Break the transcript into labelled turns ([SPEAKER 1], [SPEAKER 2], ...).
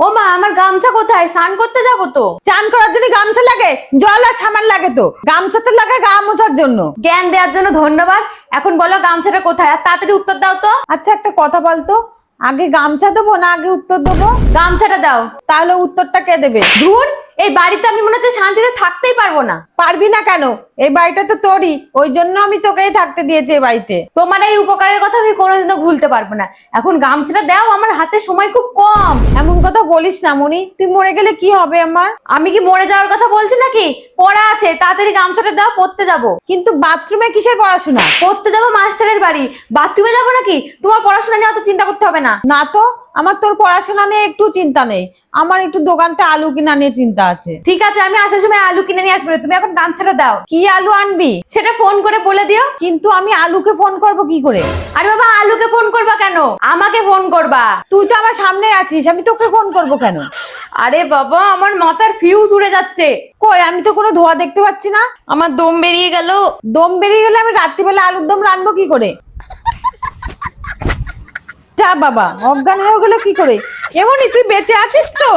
[SPEAKER 1] ও মা, আমার গামছা কোথায়? স্নান করতে যাবো তো।
[SPEAKER 2] চান করার জন্য গামছা লাগে? জল আর সাবান লাগে তো। গামছা তো লাগে গা মোছার জন্য।
[SPEAKER 1] জ্ঞান দেওয়ার জন্য ধন্যবাদ। এখন বলো গামছাটা কোথায়, আর তাড়াতাড়ি উত্তর দাও তো।
[SPEAKER 2] আচ্ছা একটা কথা বলতো, আগে গামছা দেবো না আগে উত্তর দেবো?
[SPEAKER 1] গামছাটা দাও।
[SPEAKER 2] তাহলে উত্তরটা কে দেবে?
[SPEAKER 1] ধুর, এই বাড়িতে আমি মনে হচ্ছে শান্তিতে থাকতেই পারবো না।
[SPEAKER 2] পারবি না কেন? এই বাড়িটা তো তোরই, ওই জন্য আমি তোকেই থাকতে দিয়েছি এই বাড়িতে।
[SPEAKER 1] তোমার এই উপকারের কথা আমি কোনোদিনও ভুলতে পারবো না। এখন গামছাটা দাও, আমার হাতে সময় খুব কম।
[SPEAKER 2] এমন কথা বলিস না মনি, তুই মরে গেলে কি হবে আমার?
[SPEAKER 1] আমি কি মরে যাওয়ার কথা বলছি নাকি? পড়া আছে, তাড়াতাড়ি গামছাটা দাও, পড়তে যাবো।
[SPEAKER 2] কিন্তু বাথরুমে কিসের পড়াশোনা?
[SPEAKER 1] পড়তে যাবো মাস্টারের বাড়ি। বাথরুমে যাবো নাকি? তোমার পড়াশোনা নিয়ে অত চিন্তা করতে হবে না।
[SPEAKER 2] না তো, আমার তোর পড়াশোনা নিয়ে একটু চিন্তা নেই, আমার একটু দোকানটা আলু কিনা নিয়ে চিন্তা আছে।
[SPEAKER 1] ঠিক আছে, আমি আসার সময় আলু কিনে নিয়ে আসবো, তুমি এখন গামছাটা দাও।
[SPEAKER 2] কি আলু আনবি?
[SPEAKER 1] সেটা ফোন করে বলে দিও।
[SPEAKER 2] কিন্তু আমি আলুকে ফোন করব কি করে?
[SPEAKER 1] আরে বাবা, আলুকে ফোন করবা কেন? আমাকে ফোন করবা।
[SPEAKER 2] তুই তো আমার সামনে আছিস, আমি তোকে ফোন করব কেন?
[SPEAKER 1] আরে বাবা, আমার মাথার ফিউজ উড়ে যাচ্ছে।
[SPEAKER 2] কই, আমি তো কোনো ধোয়া দেখতে পাচ্ছি না।
[SPEAKER 1] আমার দম বেরিয়ে গেল।
[SPEAKER 2] দম বেরিয়ে গেলে আমি রাত্রিবেলা আলুর দম রান্নবো কি করে? যা বাবা, অজ্ঞান হয়ে গেলে কি করে? এমনই তুই বেঁচে আছিস তো?